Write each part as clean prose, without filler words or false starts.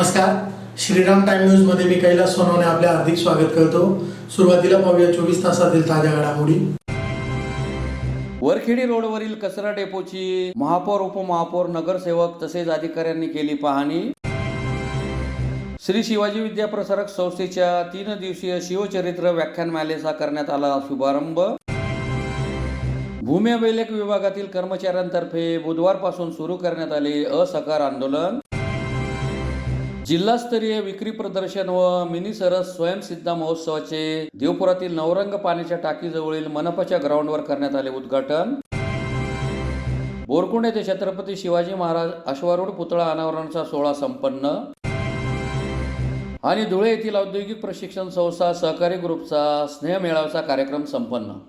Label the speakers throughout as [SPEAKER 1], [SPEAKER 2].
[SPEAKER 1] नमस्कार, Shriram time news मध्ये मी कैलास सोनवणे आपले हार्दिक स्वागत करतो। सुरुवातीला पाहूया 24 तासातील ताज्या घडामोडी।
[SPEAKER 2] वरखेडी रोडवरील कचरा डेपोची महापौर, उपमहापौर, नगरसेवक तसेच अधिकाऱ्यांनी केली पाहणी। श्री शिवाजी विद्याप्रसारक संस्थेच्या 3 दिवसीय शिवचरित्र व्याख्यानमालेचा करण्यात आला शुभारंभ। भूमी अभिलेख विभागातील कर्मचाऱ्यांतर्फे बुधवारपासून सुरू करण्यात आले असहकार आंदोलन। जिल्हास्तरीय विक्री प्रदर्शन व मिनी सरस स्वयंसिद्धा महोत्सवाचे देवपुरातील नवरंग पाण्याच्या टाकीजवळील मनपाच्या ग्राउंडवर करण्यात आले उद्घाटन। बोरकुंड येथे छत्रपती शिवाजी महाराज अश्वारूढ पुतळा अनावरणाचा सोहळा संपन्न। आणि धुळे येथील औद्योगिक प्रशिक्षण संस्था सहकारी ग्रुपचा स्नेह मेळाव्याचा कार्यक्रम संपन्न।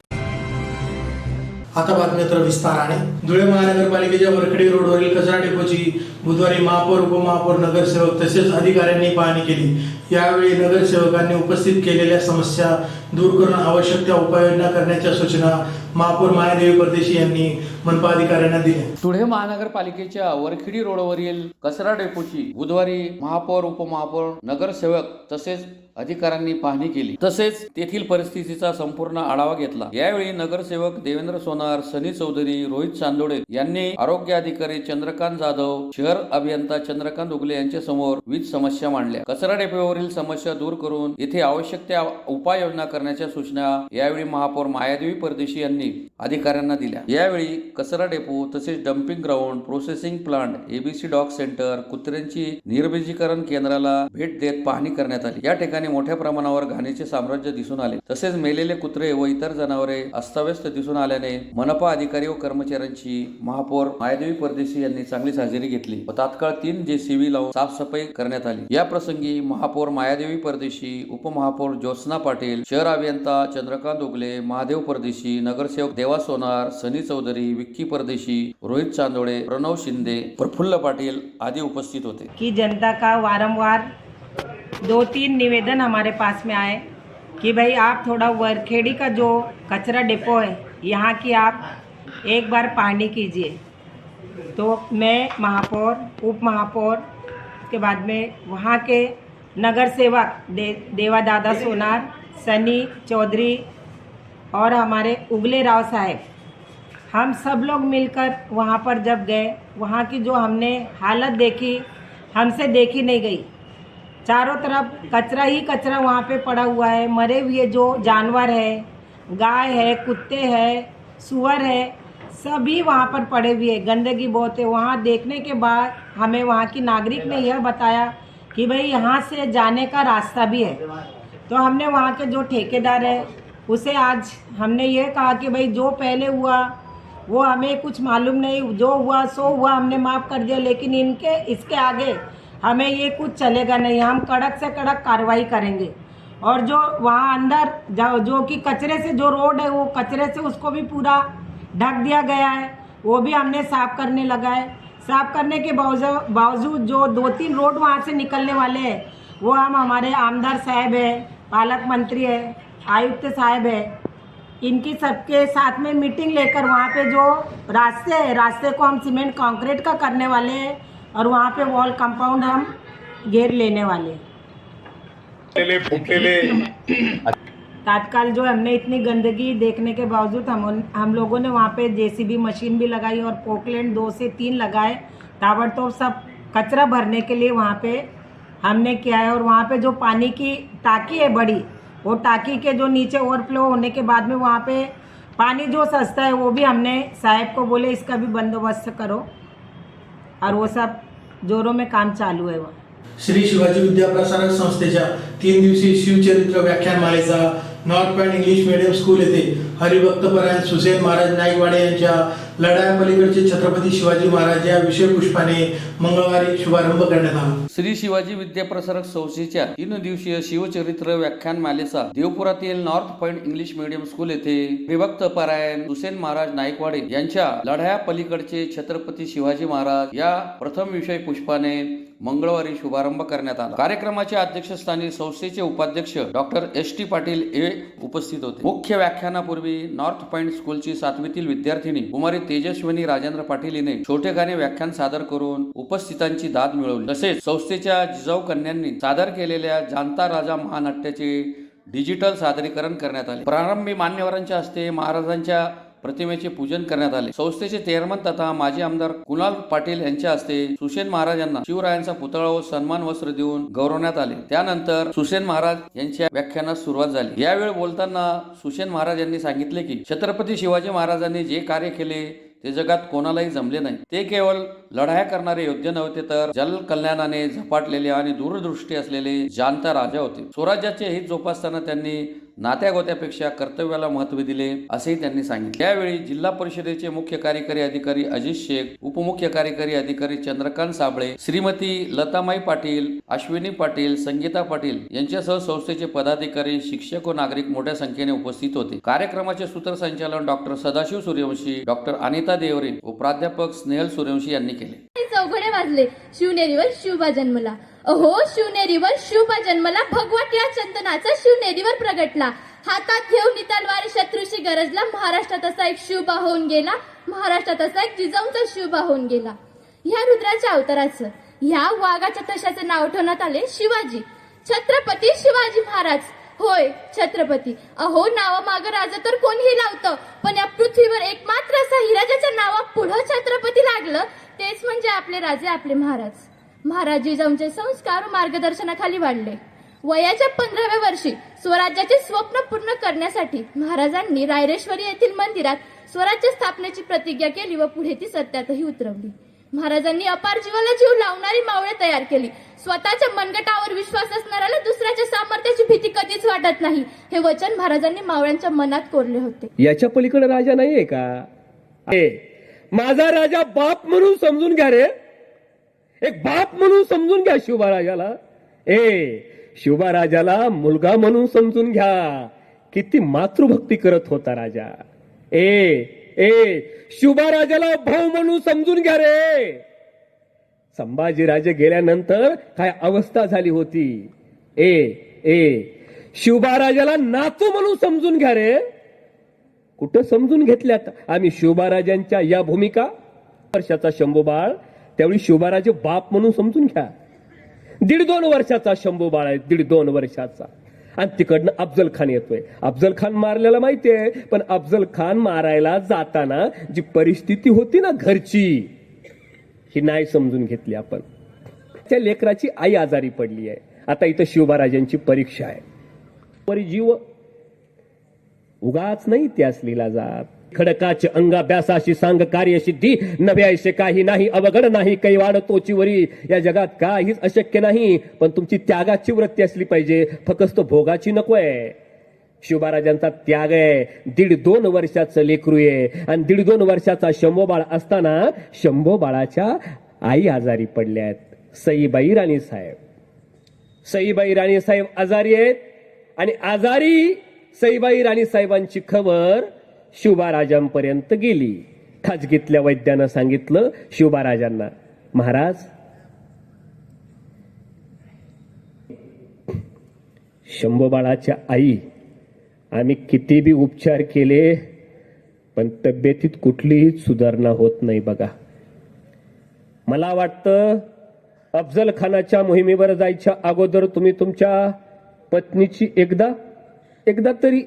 [SPEAKER 1] आता बातम्या विस्ताराने। धुळे महानगरपालिकेच्या वरखेडी रोडवरील कचरा डेपोची बुधवारी महापौर, उपमहापौर, नगरसेवक तसेच अधिकाऱ्यांनी पाहणी केली। यावेळी नगरसेवकांनी उपस्थित केलेल्या समस्या दूर करून आवश्यक त्या उपाययोजना करण्याच्या सूचना महापौर मायादेवी परदेशी यांनी मनपा अधिकाऱ्यांना दिल्या।
[SPEAKER 2] धुळे महानगरपालिकेच्या वरखेडी रोडवरील कचरा डेपोची बुधवारी महापौर, उपमहापौर, नगरसेवक तसेच अधिकाऱ्यांनी पाहणी केली, तसेच तेथील परिस्थितीचा संपूर्ण आढावा घेतला। यावेळी नगरसेवक देवेंद्र सोनार, सनी चौधरी, रोहित चांदोडे यांनी आरोग्य अधिकारी चंद्रकांत जाधव, शहर अभियंता चंद्रकांत उगले यांच्या समोर विविध समस्या मांडल्या। कचरा डेपोवरील समस्या दूर करून येथे आवश्यक त्या उपाययोजना करण्याच्या सूचना यावेळी महापौर मायादेवी परदेशी यांनी अधिकाऱ्यांना दिल्या। यावेळी कचरा डेपो तसेच dumping ground, processing plant, ABC dog centre, कुत्र्यांची निर्बीजीकरण केंद्राला भेट देत पाहणी करण्यात आली। या ठिकाणी मोठ्या प्रमाणावर घाणीचे साम्राज्य दिसून आले, तसेच मेलेले कुत्रे व इतर जनावरे अस्ताव्यस्त दिसून आल्याने मनपा अधिकारी व कर्मचाऱ्यांची महापौर मायादेवी परदेशी यांनी चांगलीच हजेरी घेतली व तात्काळ 3 JCB लावून साफसफाई करण्यात आली। या प्रसंगी महापौर मायादेवी परदेशी, उपमहापौर ज्योत्स्ना पाटील, शहर अभियंता चंद्रकांत उगले, महादेव परदेशी, नगरसेवक देवा सोनार, सनी चौधरी, विक्की परदेशी, रोहित चांदोडे, प्रणव शिंदे, प्रफुल्ल पाटिल आदि उपस्थित होते।
[SPEAKER 3] कि जनता का वारंवार 2-3 निवेदन हमारे पास में आए कि भाई आप थोड़ा वरखेड़ी का जो कचरा डिपो है यहाँ की आप एक बार पाहनी कीजिए। तो मैं महापौर, उप महापौर के बाद में वहाँ के नगर सेवक देवा दादा सोनार, सनी चौधरी और हमारे उगले राव साहब, हम सब लोग मिलकर वहाँ पर जब गए, वहाँ की जो हमने हालत देखी, हमसे देखी नहीं गई। चारों तरफ कचरा ही कचरा वहाँ पे पड़ा हुआ है। मरे हुए जो जानवर है, गाय है, कुत्ते हैं, सुअर है, सभी वहाँ पर पड़े हुए, गंदगी बहुत है। वहाँ देखने के बाद हमें वहाँ की नागरिक ने यह बताया कि भाई यहाँ से जाने का रास्ता भी है। तो हमने वहाँ के जो ठेकेदार है उसे आज हमने ये कहा कि भाई जो पहले हुआ वो हमें कुछ मालूम नहीं, जो हुआ सो हुआ, हमने माफ़ कर दिया, लेकिन इसके आगे हमें ये कुछ चलेगा नहीं। हम कड़क से कड़क कार्रवाई करेंगे। और जो वहाँ अंदर जो कि कचरे से जो रोड है वो कचरे से उसको भी पूरा ढक दिया गया है, वो भी हमने साफ़ करने लगा है। साफ़ करने के बावजूद जो 2-3 रोड वहाँ से निकलने वाले हैं वो हम हमारे आमदार साहब है, पालक मंत्री है, आयुक्त साहब है, इनकी सबके साथ में मीटिंग लेकर वहाँ पे जो रास्ते है, रास्ते को हम सीमेंट कंक्रीट का करने वाले हैं और वहाँ पे वॉल कंपाउंड हम घेर लेने वाले। तात्काल जो हमने इतनी गंदगी देखने के बावजूद हम लोगों ने वहाँ पे JCB मशीन भी लगाई और पोकलैंड 2 से 3 लगाए, ताबड़तोड़ सब कचरा भरने के लिए वहाँ पे हमने किया है। और वहाँ पे जो पानी की टाकी है बड़ी, वो टाकी के जो नीचे ओवरफ्लो होने के बाद में वहाँ पे पानी जो सस्ता है वो भी हमने साहब को बोले इसका भी बंदोबस्त करो, और वो सब जोरों में काम चालू है। वो
[SPEAKER 1] श्री शिवाजी विद्याप्रसारक संस्थेच्या 3 दिवसीय शिवचरित्र व्याख्यानमालेचा north point English medium school येथे हरिभक्तपरायण सुसेन महाराज नाईकवाडे यांच्या लढाया छत्रपती शिवाजी महाराज या विषय पुष्पाने मंगळवारी शुभारंभ करण्यात आला।
[SPEAKER 2] श्री शिवाजी विद्याप्रसारक संस्थेच्या 3 दिवसीय शिवचरित्र व्याख्यानमालेचा देवपुरातील north point English medium school येथे हरिभक्तपरायण सुसेन महाराज नाईकवाडे यांच्या लढाया छत्रपती शिवाजी महाराज या प्रथम विषय पुष्पाने मंगळवारी शुभारंभ करण्यात आला। कार्यक्रमाच्या अध्यक्षस्थानी संस्थेचे उपाध्यक्ष डॉक्टर एस.टी. पाटील हे उपस्थित होते। मुख्य व्याख्यानापूर्वी नॉर्थ पॉइंट स्कूलची 7वीतील विद्यार्थिनी कुमारी तेजस्विनी राजेंद्र पाटील हिने छोटे गाणे व्याख्यान सादर करून उपस्थितांची दाद मिळवली। तसेच संस्थेच्या जिजाऊ कन्यांनी सादर केलेल्या जानता राजा महानाट्याचे डिजिटल सादरीकरण करण्यात आले। प्रारंभी मान्यवरांच्या हस्ते महाराजांच्या प्रतिमेचे पूजन करण्यात आले। संस्थेचे चेअरमन तथा माजी आमदार कुणाल पाटील यांच्या हस्ते सुसेन महाराज यांना शिवरायांचा पुतळा व सन्मान वस्त्र देऊन गौरवण्यात आले। त्यानंतर सुसेन महाराज यांच्या व्याख्यानास सुरुवात झाली। यावेळी बोलताना सुसेन महाराज यांनी सांगितले की छत्रपती शिवाजी महाराजांनी जे कार्य केले ते जगात कोणालाही जमले नाही। ते केवळ लढाया करणारे योद्धे नव्हते, तर जल कल्याणाने झपाटलेले आणि दूरदृष्टी असलेले जाणता राजा होते। स्वराज्याचे हित जोपासताना त्यांनी नात्यागोत्यापेक्षा कर्तव्याला महत्त्व दिले असेही त्यांनी सांगितले। यावेळी जिल्हा परिषदेचे मुख्य कार्यकारी अधिकारी अजित शेख, उपमुख्य कार्यकारी अधिकारी चंद्रकांत साबळे, श्रीमती लतामाई पाटील, अश्विनी पाटील, संगीता पाटील यांच्यासह संस्थेचे पदाधिकारी, शिक्षक व नागरिक मोठ्या संख्येने उपस्थित होते। कार्यक्रमाचे सूत्रसंचालन डॉक्टर सदाशिव सूर्यवंशी, डॉक्टर अनिता देवरे व प्राध्यापक स्नेहल सूर्यवंशी यांनी केले।
[SPEAKER 4] चौघडे वाजले, शिवनेरीवर शिवबा जन्मला। अहो शिवनेरीवर शिवबा जन्मला, भगवत या चंदनाचा शिवनेरीवर प्रगटला। हातात घेऊन तलवारी शत्रूशी गरजला, महाराष्ट्रात असा एक शिवबा होऊन गेला, महाराष्ट्रात असा एक जिजाऊंचा शिवबा होऊन गेला। ह्या रुद्राच्या अवताराचं, ह्या वाघाच्या तशाचं नाव ठेवण्यात आले शिवाजी, छत्रपती शिवाजी महाराज। होय छत्रपती। अहो नावामागं राजा तर कोणीही लावतं, पण या पृथ्वीवर एकमात्र असा हिरा ज्याच्या नावा पुढं छत्रपती लागलं, तेच म्हणजे आपले राजे, आपले महाराज। महाराज जिजाऊंचे संस्कार व मार्गदर्शनाखाली वाढले। वयाच्या 15व्या वर्षी स्वराज्याचे स्वप्न पूर्ण करण्यासाठी महाराजांनी रायरेश्वरी येथील मंदिरात स्वराज्य स्थापनेची प्रतिज्ञा केली व पुढे ती सत्यातही उतरवली। महाराजांनी अपार जीवाला जीव लावणारी मावळे तयार केली। स्वतःच्या मनगटावर विश्वास असणाऱ्याला दुसऱ्याच्या सामर्थ्याची भीती कधीच वाटत नाही, हे वचन महाराजांनी मावळ्यांच्या मनात कोरले होते।
[SPEAKER 5] याच्या पलीकडे राजा नाहीये का? माझा राजा बाप म्हणून समजून घ्या रे, एक बाप म्हणून समजून घ्या शिवबा राजाला। शिवबा राजाला मुलगा म्हणून समजून घ्या। किती मातृभक्ती करत होता राजा। शिवबा राजाला भाऊ म्हणून समजून घ्या रे। संभाजीराजे गेल्यानंतर काय अवस्था झाली होती। शिवबा राजाला नातू म्हणून समजून घ्या रे। कुठं समजून घेतल्यात आम्ही शिवबा राजांच्या या भूमिका? वर्षाचा शंभू बाळ त्यावेळी शिवबा राजे बाप म्हणून समजून घ्या। 1.5-2 वर्षाचा शंभू बाळ आहे, 1.5-2 वर्षाचा। आणि तिकडनं अफजल खान येतोय। अफजल खान मारलेला माहितीये, पण अफजल खान मारायला जाताना जी परिस्थिती होती ना घरची, ही नाही समजून घेतली आपण। त्या लेकराची आई आजारी पडली आहे, आता इथं शिवबा राजांची परीक्षा आहे। परी जीव उगाच नाही त्यास लिहिला जात। खडकाचे अंगाभ्यासाशी सांग कार्यसिद्धी, नव्यायसे काही नाही अवघड नाही कैवाड तोची वरी। या जगात काहीच अशक्य नाही, पण तुमची त्यागाची वृत्ती असली पाहिजे, फक्त भोगाची नकोय। शिवबा राजांचा त्याग आहे। 1.5-2 वर्षाचं लेकरू आहे आणि 1.5-2 वर्षाचा शंभू बाळ असताना शंभू बाळाच्या आई आजारी पडल्या आहेत। सईबाई राणी साहेब, सईबाई राणी साहेब आजारी आहेत आणि आजारी सईबाई राणी साहेबांची खबर शिवबा राजांपर्यंत गेली। खाजगीतल्या वैद्यानं सांगितलं शिवबा राजांना, महाराज शंभू बाळाच्या आई आम्ही किती बी उपचार केले, पण तब्येतीत कुठलीही सुधारणा होत नाही बघा। मला वाटतं अफजल खानाच्या मोहिमेवर जायच्या अगोदर तुम्ही तुमच्या पत्नीची एकदा तरी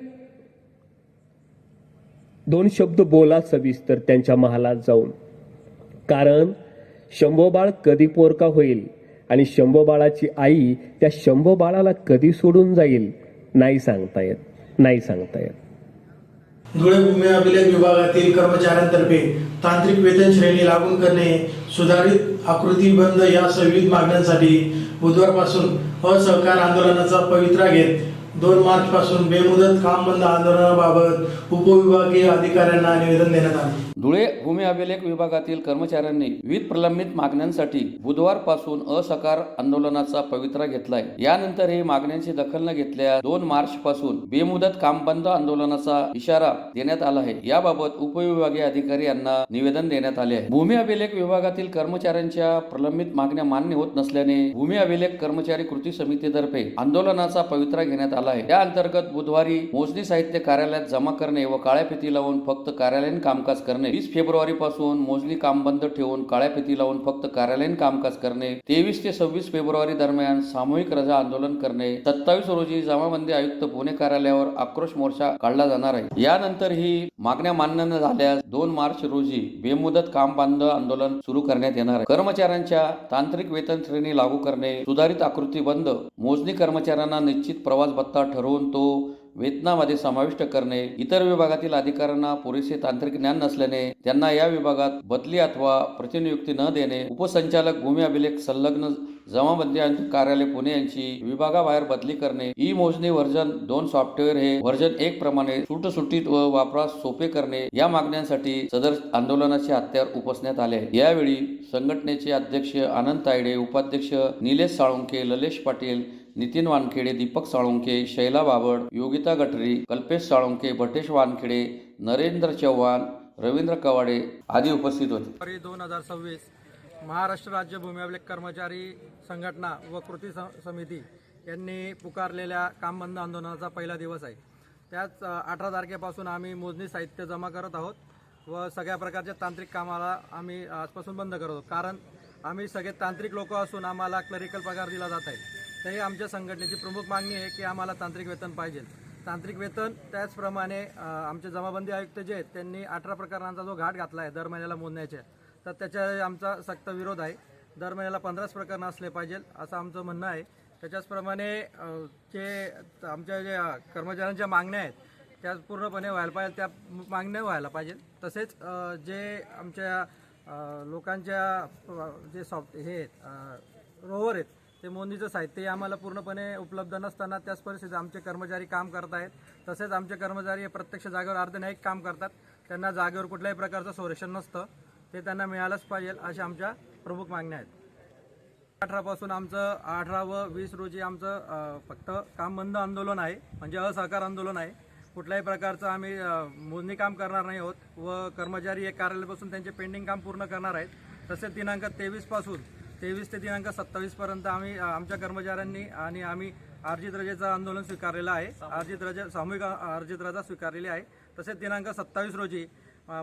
[SPEAKER 5] 2 शब्द बोला सविस्तर त्यांच्या महालात जाऊन, कारण शंभू बाळ कधी पोरका होईल आणि शंभू बाळाची आई त्या शंभू बाळाला कधी सोडून जाईल नाही सांगता येत।
[SPEAKER 1] धुळे भूमी अभिलेख विभागातील कर्मचाऱ्यांतर्फे तांत्रिक वेतन श्रेणी लागू करणे, सुधारित आकृतीबंध यासह विविध मागण्यांसाठी बुधवारपासून असहकार आंदोलनाचा पवित्रा घेत 2 मार्च पासून बेमुदत काम बंद आंदोलनाबाबत उपविभागीय अधिकाऱ्यांना निवेदन देण्यात आले।
[SPEAKER 2] धुळे भूमी अभिलेख विभागातील कर्मचाऱ्यांनी विविध प्रलंबित मागण्यांसाठी बुधवारपासून असहकार आंदोलनाचा पवित्रा घेतलाय. यानंतर ही मागण्यांची दखल न घेतल्या 2 मार्च पासून बेमुदत काम बंद आंदोलनाचा इशारा देण्यात आला आहे. याबाबत उपविभागीय अधिकारी यांना निवेदन देण्यात आले आहे. भूमी अभिलेख विभागातील कर्मचाऱ्यांच्या प्रलंबित मागण्या मान्य होत नसल्याने भूमी अभिलेख कर्मचारी कृती समितीतर्फे आंदोलनाचा पवित्रा घेण्यात आला आहे. या अंतर्गत बुधवारी मोजणी साहित्य कार्यालयात जमा करणे व काळ्या फिती लावून फक्त कार्यालयीन कामकाज करणे, 20 फेब्रुवारी पासून मोजणी काम बंद ठेवून काळ्या फिती लावून फक्त कार्यालयीन कामकाज करणे, 23 ते 26 फेब्रुवारी दरम्यान सामूहिक रजा आंदोलन करणे, 27 रोजी जमाबंदी आयुक्त पुणे कार्यालयावर आक्रोश मोर्चा काढला जाणार आहे. यानंतर ही मागण्या मान्य न झाल्यास 2 मार्च रोजी बेमुदत काम बंद आंदोलन सुरू करण्यात येणार आहे. कर्मचाऱ्यांच्या तांत्रिक वेतन श्रेणी लागू करणे, सुधारित आकृती बंद, मोजणी कर्मचाऱ्यांना निश्चित प्रवास भत्ता ठरवून तो वेतनामध्ये समाविष्ट करणे, इतर विभागातील अधिकाऱ्यांना पुरेसे तांत्रिक ज्ञान नसल्याने त्यांना या विभागात बदली अथवा प्रतिनियुक्ती न देणे, उपसंचालक भूमी अभिलेख संलग्न जमाबंदी आयुक्त कार्यालय पुणे यांची विभागाबाहेर बदली करणे, ई मोजणी व्हर्जन 2 सॉफ्टवेअर हे व्हर्जन 1 प्रमाणे सुटसुटीत व वापरास सोपे करणे या मागण्यांसाठी सदर आंदोलनाचे हत्यार उपसण्यात आले आहे. यावेळी संघटनेचे अध्यक्ष आनंद तायडे, उपाध्यक्ष निलेश साळुंखे, ललेश पाटील, नितीन वानखेडे, दीपक साळुंखे, शैला बाबड, योगिता गटरी, कल्पेश साळुंखे, भटेश वानखेडे, नरेंद्र चव्हाण, रवींद्र कवाडे आदी उपस्थित होते.
[SPEAKER 6] 2026 महाराष्ट्र राज्य भूमी अभिलेख कर्मचारी संघटना व कृती समिती यांनी पुकारलेल्या काम बंद आंदोलनाचा पहिला दिवस आहे. त्याच 18 तारखेपासून आम्ही मोजणी साहित्य जमा करत आहोत व सगळ्या प्रकारच्या तांत्रिक कामाला आम्ही आजपासून बंद करत आहोत. कारण आम्ही सगळे तांत्रिक लोक असून आम्हाला क्लरिकल पगार दिला जात आहे. तरी आमच्या संघटनेची प्रमुख मागणी आहे की आम्हाला तांत्रिक वेतन पाहिजे. तांत्रिक वेतन त्याचप्रमाणे आमचे जमाबंदी आयुक्त जे आहेत त्यांनी 18 प्रकरणांचा जो घाट घातला आहे दर महिन्याला मोजण्याचे, तर त्याच्या आमचा सक्त विरोध आहे. दर महिन्याला 15 प्रकरणं असले पाहिजे असं आमचं म्हणणं आहे. त्याच्याचप्रमाणे जे आमच्या जे कर्मचाऱ्यांच्या मागण्या आहेत त्या पूर्णपणे व्हायला पाहिजे, त्या मागण्या व्हायला पाहिजे. तसेच जे आमच्या लोकांच्या जे हे रोवर आहेत ते मोजणीचं साहित्य आम्हाला पूर्णपणे उपलब्ध नसताना त्याच परिस्थितीत आमचे कर्मचारी काम करत आहेत. तसेच आमचे कर्मचारी प्रत्यक्ष जागेवर अर्धन्यायिक काम करतात, त्यांना जागेवर कुठल्याही प्रकारचं संरक्षण नसतं, ते त्यांना मिळालंच पाहिजे अशा आमच्या प्रमुख मागण्या आहेत. 18 पासून आमचं 18 व 20 रोजी आमचं फक्त काम बंद आंदोलन आहे, म्हणजे असहकार आंदोलन आहे. कुठल्याही प्रकारचं आम्ही मोजणी काम करणार नाही आहोत व कर्मचारी एक कार्यालयापासून त्यांचे पेंडिंग काम पूर्ण करणार आहेत. तसेच दिनांक 23 ते दिनांक 27 पर्यंत आम्ही आमच्या कर्मचाऱ्यांनी आणि आम्ही अर्जित रजेचं आंदोलन स्वीकारलेलं आहे. सामूहिक अर्जित रजा स्वीकारलेली आहे. तसेच दिनांक 27 रोजी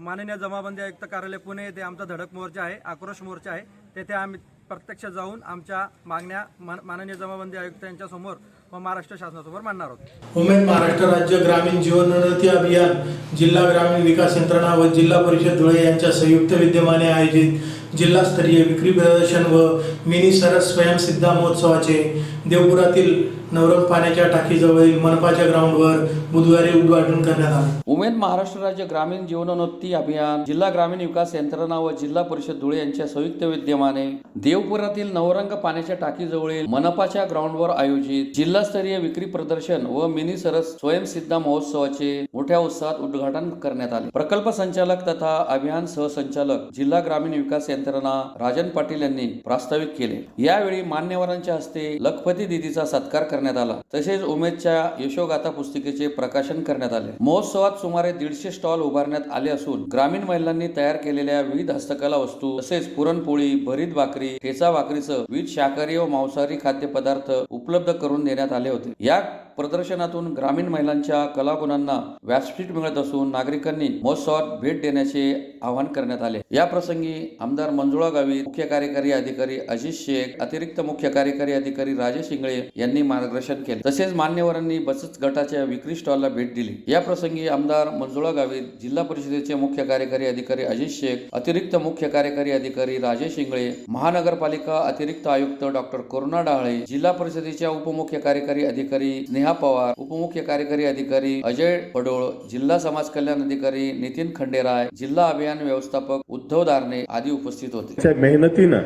[SPEAKER 6] माननीय जमाबंदी आयुक्त कार्यालय पुणे येथे आमचा धडक मोर्चा आहे, आक्रोश मोर्चा आहे. तेथे आम्ही प्रत्यक्ष जाऊन आमच्या मागण्या माननीय जमाबंदी आयुक्त यांच्यासमोर व महाराष्ट्र शासनासमोर मांडणार आहोत.
[SPEAKER 1] उमेद महाराष्ट्र राज्य ग्रामीण जीवनोन्नती अभियान, जिल्हा ग्रामीण विकास यंत्रणा व जिल्हा परिषद धुळे यांच्या संयुक्त विद्यमाने आयोजित जिल्हास्तरीय विक्री प्रदर्शन व मिनी सरस स्वयंसिद्धा महोत्सवाचे देवपुरातील नवरंग पाण्याच्या टाकीजवळील मनपाच्या ग्राउंडवर बुधवारी उद्घाटन करण्यात आले.
[SPEAKER 2] उमेद महाराष्ट्र राज्य ग्रामीण जीवनोन्नती अभियान, जिल्हा ग्रामीण विकास यंत्रणा व जिल्हा परिषद धुळे यांच्या संयुक्त विद्यमाने देवपुरातील नवरंग पाण्याच्या टाकीजवळील मनपाच्या ग्राउंडवर आयोजित जिल्हास्तरीय विक्री प्रदर्शन व मिनी सरस स्वयंसिद्धा महोत्सवाचे मोठ्या उत्साहात उद्घाटन करण्यात आले. प्रकल्प संचालक तथा अभियान सहसंचालक जिल्हा ग्रामीण विकास यंत्रणा राजन पाटील यांनी प्रास्ताविक केले. यावेळी मान्यवरांच्या हस्ते लखपती दिदीचा सत्कार करण्यात आला. तसेच उमेदच्या यशोगाथा पुस्तिकेचे प्रकाशन करण्यात आले. महोत्सवात सुमारे 150 स्टॉल उभारण्यात आले असून ग्रामीण महिलांनी तयार केलेल्या विविध हस्तकला वस्तू तसेच पुरणपोळी, भरीत भाकरी, ठेचा भाकरीसह विविध शाकाहारी व मांसाहारी खाद्यपदार्थ उपलब्ध करून देण्यात आले होते. या प्रदर्शनातून ग्रामीण महिलांच्या कलागुणांना व्यासपीठ मिळत असून नागरिकांनी महोत्सवात भेट देण्याचे आवाहन करण्यात आले. या प्रसंगी आमदार मंजुळा गावित, मुख्य कार्यकारी अधिकारी अजित शेख, अतिरिक्त मुख्य कार्यकारी अधिकारी राजेश इंगळे यांनी मार्गदर्शन केले. तसेच मान्यवरांनी बचत गटाच्या विक्री स्टॉलला भेट दिली. या प्रसंगी आमदार मंजुळा गावित, जिल्हा परिषदेचे मुख्य कार्यकारी अधिकारी अजित शेख, अतिरिक्त मुख्य कार्यकारी अधिकारी राजेश इंगळे, महानगरपालिका अतिरिक्त आयुक्त डॉक्टर करुणा डाहळे, जिल्हा परिषदेच्या उपमुख्य कार्यकारी अधिकारी नेहा पवार, उपमुख्य कार्यकारी अधिकारी अजय पडोळ, जिल्हा समाज कल्याण अधिकारी नितीन खंडेराय, जिल्हा अभियान व्यवस्थापक उद्धव दारणे आदी उपस्थित होते.
[SPEAKER 7] मेहनतीनं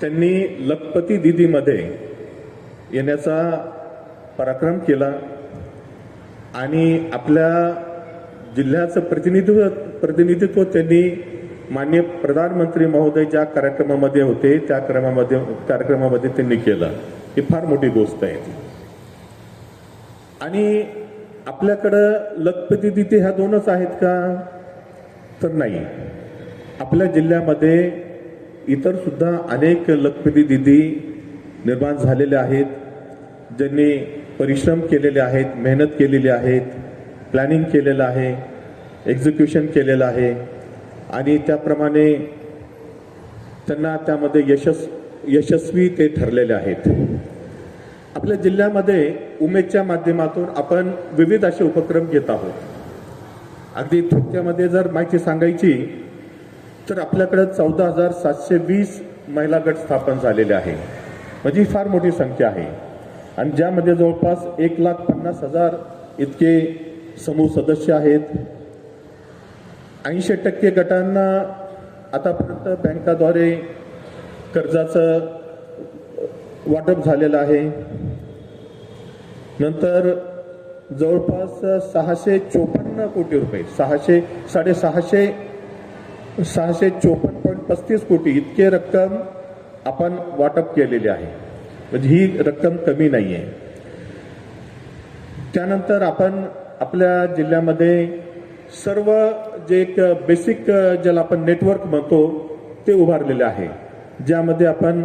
[SPEAKER 7] त्यांनी लखपती दिदीमध्ये येण्याचा पराक्रम केला आणि आपल्या जिल्ह्याचं प्रतिनिधित्व प्रतिनिधित्व त्यांनी माननीय प्रधानमंत्री महोदय ज्या कार्यक्रमामध्ये होते त्या कार्यक्रमामध्ये त्यांनी केलं. ही फार मोठी गोष्ट आहे. आणि आपल्याकडं लखपती दिदी ह्या दोनच आहेत का? तर नाही. आपल्या जिल्ह्यामध्ये इतर सुद्धा अनेक लखपती दिदी निर्माण झालेले आहेत, ज्यांनी परिश्रम केलेले आहेत, मेहनत केलेली आहेत, प्लॅनिंग केलेलं आहे, एक्झिक्युशन केलेलं आहे आणि त्याप्रमाणे त्यांना त्यामध्ये यशस्वी ते ठरलेले आहेत. आपल्या जिल्ह्यामध्ये उमेदच्या माध्यमातून आपण विविध असे उपक्रम घेत आहोत. अगदी थोडक्यामध्ये जर माहिती सांगायची तर आपल्याकडे 14,720 महिला गट स्थापन झालेले आहे. म्हणजे ही फार मोठी संख्या आहे आणि ज्यामध्ये जवळपास 1,50,000 इतके समूह सदस्य आहेत. 80% गटांना आतापर्यंत बँकाद्वारे कर्जाचं वाटप झालेलं आहे. नंतर जवळपास 654 कोटी रुपये 654.35 कोटी इतके रक्कम आपण वाटप केलेली आहे. म्हणजे ही रक्कम कमी नाही आहे. त्यानंतर आपण आपल्या जिल्ह्यामध्ये सर्व जे एक बेसिक ज्याला आपण नेटवर्क म्हणतो ते उभारलेले आहे, ज्यामध्ये आपण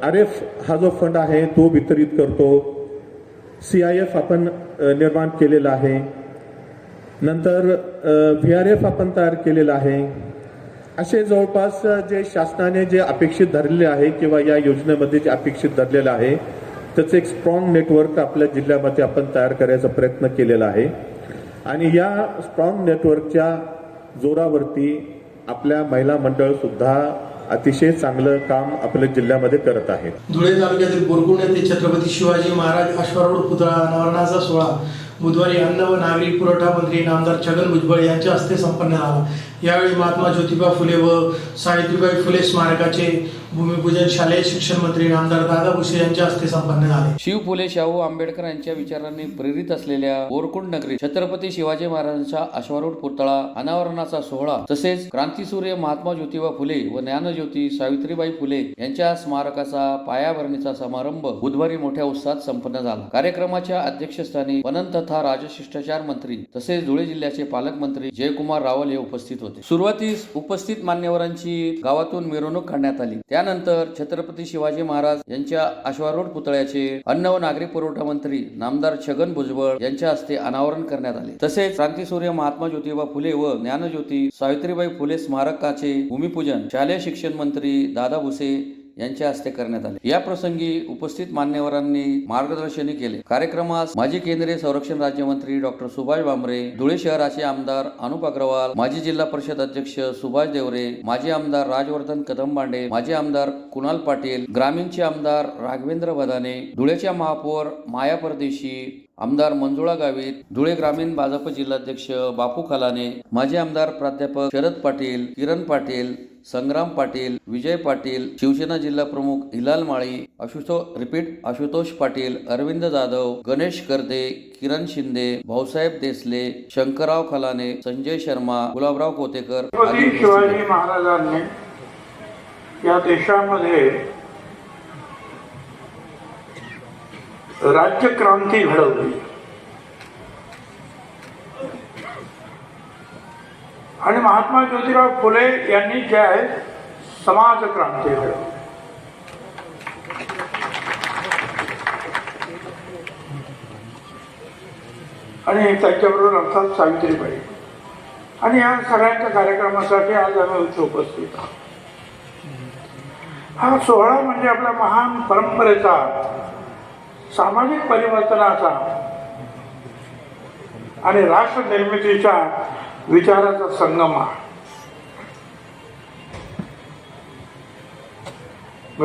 [SPEAKER 7] RF हा जो फंड आहे तो वितरित करतो. CIF आपण निर्माण केलेला आहे. नंतर VRF आपण तयार केलेला आहे. असे जवळपास जे शासनाने जे अपेक्षित धरलेले आहे किंवा या योजनेमध्ये जे अपेक्षित धरलेलं आहे त्याचं एक स्ट्रॉंग नेटवर्क आपल्या जिल्ह्यामध्ये आपण तयार करायचा प्रयत्न केलेला आहे. आणि या स्ट्रॉंग नेटवर्कच्या जोरावरती आपल्या महिला मंडळ सुद्धा अतिशय चांगलं काम आपल्या जिल्ह्यामध्ये करत आहेत.
[SPEAKER 1] धुळे तालुक्यातील बोरकुंड येथे छत्रपती शिवाजी महाराज अश्वारूढ पुतळा अनावरणाचा सोहळा बुधवारी अन्न व नागरी पुरवठा मंत्री नामदार छगन भुजबळ यांच्या हस्ते संपन्न झाला. यावेळी महात्मा ज्योतिबा फुले व सावित्रीबाई फुले स्मारकाचे भूमिपूजन शालेय शिक्षण मंत्री नामदार दादा भुसे यांच्या हस्ते संपन्न झाले.
[SPEAKER 2] शिव फुले शाहू आंबेडकर यांच्या विचारांनी प्रेरित असलेल्या बोरकुंड नगरी छत्रपती शिवाजी महाराजांचा अश्वारूढ पुतळा अनावरणाचा सोहळा तसेच क्रांतीसूर्य महात्मा ज्योतिबा फुले व ज्ञानज्योती सावित्रीबाई फुले यांच्या स्मारकाचा पायाभरणीचा समारंभ बुधवारी मोठ्या उत्साहात संपन्न झाला. कार्यक्रमाच्या अध्यक्षस्थानी वनन तथा राजशिष्टाचार मंत्री तसेच धुळे जिल्ह्याचे पालकमंत्री जयकुमार रावल हे उपस्थित होते. सुरुवातीस उपस्थित मान्यवरांची गावातून मिरवणूक काढण्यात आली. त्यानंतर छत्रपती शिवाजी महाराज यांच्या अश्वारूढ पुतळ्याचे अन्न व नागरी पुरवठा मंत्री नामदार छगन भुजबळ यांच्या हस्ते अनावरण करण्यात आले. तसेच क्रांतीसूर्य महात्मा ज्योतिबा फुले व ज्ञानज्योती सावित्रीबाई फुले स्मारकाचे भूमिपूजन शालेय शिक्षण मंत्री दादा भुसे यांच्या हस्ते करण्यात आले. या प्रसंगी उपस्थित मान्यवरांनी मार्गदर्शनही केले. कार्यक्रमास माजी केंद्रीय संरक्षण राज्यमंत्री डॉक्टर सुभाष भामरे, धुळे शहराचे आमदार अनुप अग्रवाल, माजी जिल्हा परिषद अध्यक्ष सुभाष देवरे, माजी आमदार राजवर्धन कदमबांडे, माजी आमदार कुणाल पाटील, ग्रामीणचे आमदार राघवेंद्र भदाने, धुळेच्या महापौर माया परदेशी, आमदार मंजुळा गावित, धुळे ग्रामीण भाजप जिल्हाध्यक्ष बापू खलाने, माजी आमदार प्राध्यापक शरद पाटील, किरण पाटील, संग्राम पाटील, विजय पाटील, शिवसेना जिल्हा प्रमुख हिलाल माळी, आशुतोष पाटील, अरविंद जाधव, गणेश गर्दे, किरण शिंदे, भाऊसाहेब देसले, शंकरराव खलाने, संजय शर्मा, गुलाबराव कोतेकर.
[SPEAKER 8] शिवाजी महाराजांनी या देशामध्ये राज्य क्रांती घडवली आणि महात्मा ज्योतिराव फुले यांनी जे आहे समाज क्रांती घडवली. आणि त्याच्याबरोबर अर्थात सावित्रीबाई. आणि या सगळ्यांच्या कार्यक्रमासाठी आज आम्ही इथे उपस्थित आहोत. हा सोहळा म्हणजे आपल्या महान परंपरेचा, सामाजिक परिवर्तनाचा आणि राष्ट्र निर्मितीच्या विचाराचा संगम आहे.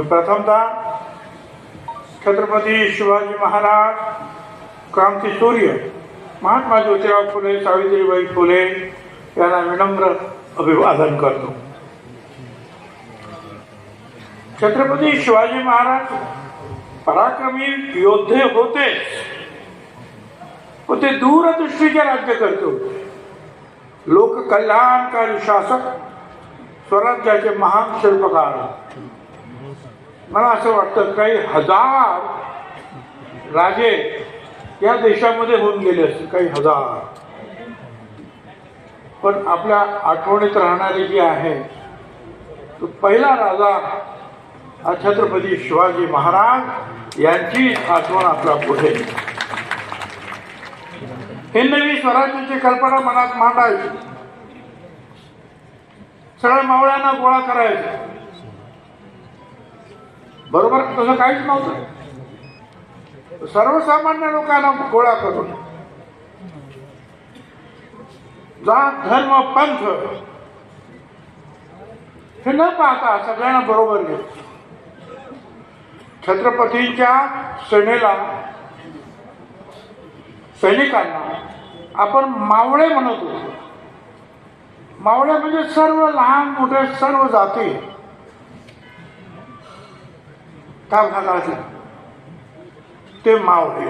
[SPEAKER 8] प्रथमतः छत्रपती शिवाजी महाराज, क्रांतीसूर्य महात्मा ज्योतिराव फुले, सावित्रीबाई फुले यांना विनम्र अभिवादन करतो. छत्रपती शिवाजी महाराज पराक्रमी योद्धे होते व ते दूरदृष्टीचे राज्य करते होते. लोककल्याणकारी शासक, स्वराज्याचे महान शिल्पकार. मला असं वाटतं काही हजार राजे या देशामध्ये होऊन गेले असतील, काही हजार. पण आपल्या आठवणीत राहणारी जी आहे तो पहिला राजा हा छत्रपती शिवाजी महाराज यांची आठवण आपल्या पुढे. हिंदवी स्वराज्याची कल्पना मनात मांडायची, सगळ्या मावळ्यांना गोळा करायचा. बरोबर तसं काहीच नव्हतं. सर्वसामान्य लोकांना गोळा करून जात धर्म पंथ हे न पाहता सगळ्यांना बरोबर घेतलं. छत्रपतींच्या सेनेला, सैनिकांना आपण मावळे म्हणत होतो. मावळे म्हणजे सर्व लहान मोठे सर्व जाती त्या भागातले ते मावळे.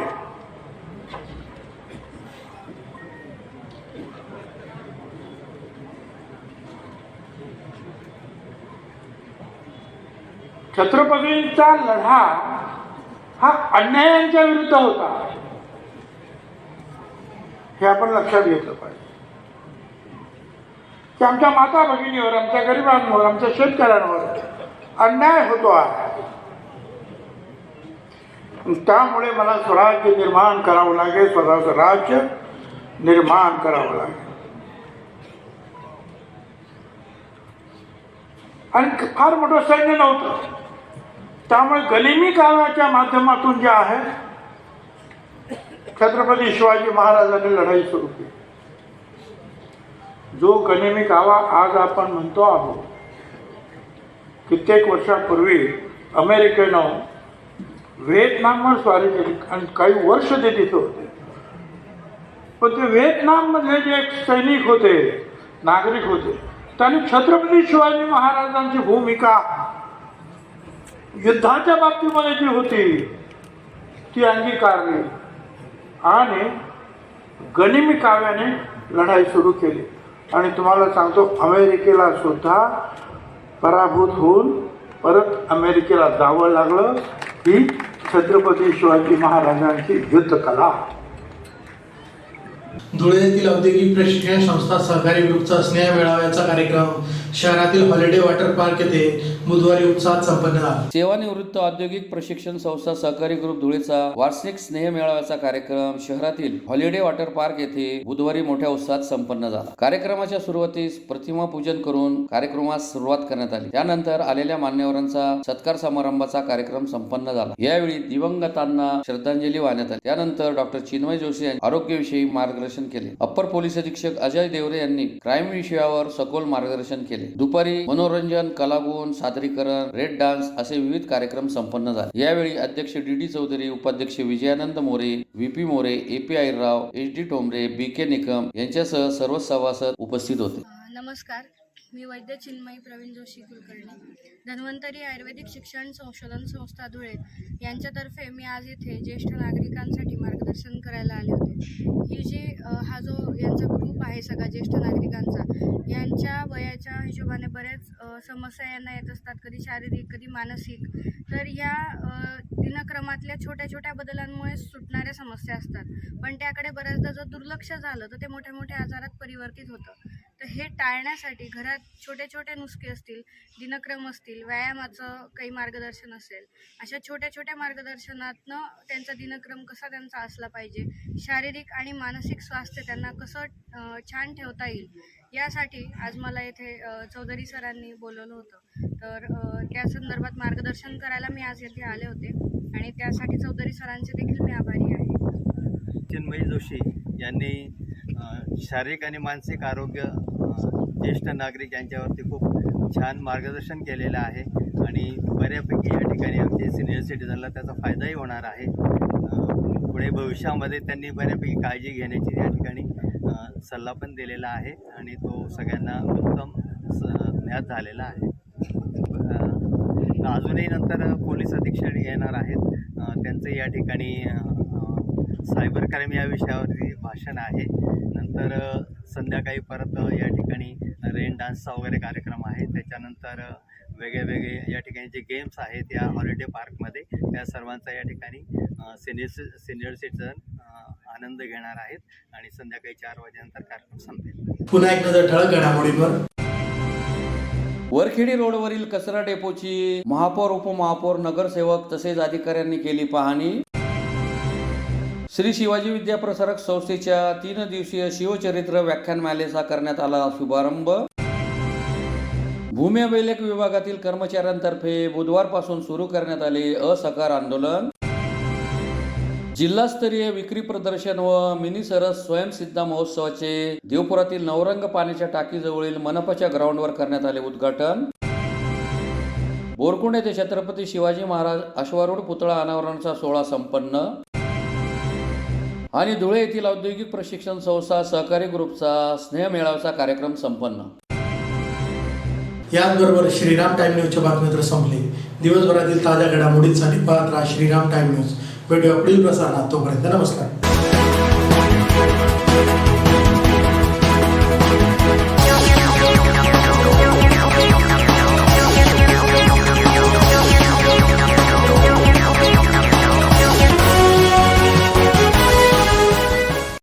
[SPEAKER 8] छत्रपतींचा लढा हा अन्यायांच्या विरुद्ध होता, हे आपण लक्षात घेतलं पाहिजे. की आमच्या माता भगिनीवर, आमच्या गरिबांवर, आमच्या शेतकऱ्यांवर अन्याय होतो आहे. त्यामुळे मला स्वराज्य निर्माण करावं लागेल, स्वतःचं राज्य निर्माण करावं लागेल. आणि फार मोठं सैन्य नव्हतं, त्यामुळे गनिमी काव्याच्या माध्यमातून जे आहे छत्रपती शिवाजी महाराजांनी लढाई सुरू केली. जो गनिमी कावा आज आपण म्हणतो आहोत, कित्येक वर्षापूर्वी अमेरिकेनं व्हिएतनामवर स्वारी केली आणि काही वर्ष ते तिथे होते. पण ते व्हिएतनाममधले जे सैनिक होते, नागरिक होते, त्यांनी छत्रपती शिवाजी महाराजांची भूमिका युद्धाच्या बाबतीमध्ये जी होती ती अंगीकारली आणि गनिमी काव्याने लढाई सुरू केली. आणि तुम्हाला सांगतो, अमेरिकेला सुद्धा पराभूत होऊन परत अमेरिकेला जावं लागलं. ही छत्रपती शिवाजी महाराजांची युद्धकला.
[SPEAKER 1] धुळे येथील औद्योगिक प्रशिक्षण संस्था सहकारी ग्रुपचा स्नेह मेळाव्याचा कार्यक्रम शहरातील हॉलिडे वॉटर पार्क येथे बुधवारी उत्साहात संपन्न झाला.
[SPEAKER 2] सेवानिवृत्त औद्योगिक प्रशिक्षण संस्था सहकारी ग्रुप धुळेचा वार्षिक स्नेह मेळाव्याचा कार्यक्रम शहरातील हॉलिडे वॉटर पार्क येथे बुधवारी मोठ्या उत्साहात संपन्न झाला. कार्यक्रमाच्या सुरुवातीस प्रतिमा पूजन करून कार्यक्रमास सुरुवात करण्यात आली. त्यानंतर आलेल्या मान्यवरांचा सत्कार समारंभाचा कार्यक्रम संपन्न झाला. यावेळी दिवंगतांना श्रद्धांजली वाहण्यात आली. त्यानंतर डॉक्टर चिन्मय जोशी यांनी आरोग्याविषयी मार्गदर्शन केले. अप्पर पोलीस अधीक्षक अजय देवरे यांनी क्राईम विषयावर सखोल मार्गदर्शन केले. दुपारी मनोरंजन, कलागुण, सादरीकरण, रेड डान्स असे विविध कार्यक्रम संपन्न झाले. यावेळी अध्यक्ष डी चौधरी, उपाध्यक्ष विजयानंद मोरे, व्ही मोरे, AP आईरराव, HD ठोंबरे, BK निकम यांच्यासह सर्व सभासद उपस्थित होते.
[SPEAKER 9] नमस्कार, मी वैद्य चिन्मयी प्रवीण जोशी कुलकर्णी, धन्वंतरी आयुर्वेदिक शिक्षण संशोधन संस्था धुळे यांच्यातर्फे मी आज येथे ज्येष्ठ नागरिकांसाठी मार्गदर्शन करायला आले होते. ही जी हा जो यांचा ग्रुप आहे सगळा ज्येष्ठ नागरिकांचा, यांच्या वयाच्या हिशोबाने बऱ्याच समस्या यांना येत असतात, कधी शारीरिक कधी मानसिक. तर या दिनक्रमातल्या छोट्या छोट्या बदलांमुळे सुटणाऱ्या समस्या असतात, पण त्याकडे बऱ्याचदा जर दुर्लक्ष झालं तर ते मोठ्या मोठ्या आजारात परिवर्तित होतं. तर हे टाळण्यासाठी घरात छोटे छोटे नुसके असतील, दिनक्रम असतील, व्यायामाचं काही मार्गदर्शन असेल, अशा छोट्या छोट्या मार्गदर्शनातनं त्यांचा दिनक्रम कसा त्यांचा असला पाहिजे, शारीरिक आणि मानसिक स्वास्थ्य त्यांना कसं छान ठेवता येईल, यासाठी आज मला येथे चौधरी सरांनी बोलवलं होतं. तर त्या संदर्भात मार्गदर्शन करायला मी आज येथे आले होते आणि त्यासाठी चौधरी सरांचे देखील मी आभारी आहे.
[SPEAKER 10] चिन्मयी जोशी यांनी शारीरिक आणि मानसिक आरोग्य ज्येष्ठ नागरिक यांच्यावरती खूप छान मार्गदर्शन केलेलं आहे आणि बऱ्यापैकी या ठिकाणी आमचे सिनियर सिटीजनला त्याचा फायदाही होणार आहे. पुढे भविष्यामध्ये त्यांनी बऱ्यापैकी काळजी घेण्याची या ठिकाणी सल्ला पण दिलेला आहे आणि तो सगळ्यांना उत्तम ज्ञात झालेला आहे. अजूनही नंतर पोलीस अधीक्षक येणार आहेत, त्यांचं या ठिकाणी सायबर क्राईम या विषयावरती भाषण आहे. नंतर संध्याकाळी परत या ठिकाणी रेन डान्सचा वगैरे कार्यक्रम आहे. त्याच्यानंतर वेगळे या ठिकाणी जे गेम्स आहेत या हॉलिडे पार्कमध्ये त्या सर्वांचा या ठिकाणी सिनियर सिटीजन आनंद घेणार आहेत आणि संध्याकाळी 4 वाजेनंतर कार्यक्रम संपेल.
[SPEAKER 1] पुन्हा एक नजर ठळक घडामोडींवर.
[SPEAKER 2] वरखेडी रोडवरील कचरा डेपोची महापौर, उपमहापौर, नगरसेवक तसेच अधिकाऱ्यांनी केली पाहणी. श्री शिवाजी विद्याप्रसारक संस्थेच्या 3 दिवसीय शिवचरित्र व्याख्यानमालेचा करण्यात आला शुभारंभ. भूमी अभिलेख विभागातील कर्मचाऱ्यांतर्फे बुधवारपासून सुरू करण्यात आले असहकार आंदोलन. जिल्हास्तरीय विक्री प्रदर्शन व मिनी सरस स्वयंसिद्धा महोत्सवाचे देवपुरातील नवरंग पाण्याच्या टाकीजवळील मनपाच्या ग्राउंडवर करण्यात आले उद्घाटन. बोरकुंड येथे छत्रपती शिवाजी महाराज अश्वारूढ पुतळा अनावरणाचा सोहळा संपन्न. आणि धुळे येथील औद्योगिक प्रशिक्षण संस्था सहकारी ग्रुपचा स्नेह मेळाव्याचा कार्यक्रम संपन्न.
[SPEAKER 1] याचबरोबर श्रीराम टाइम न्यूजच्या बातम्या तर संपली. दिवसभरातील ताज्या घडामोडींसाठी पाहत राहा श्रीराम टाइम न्यूज. भेटूया पुढील प्रसारणात. तोपर्यंत नमस्कार.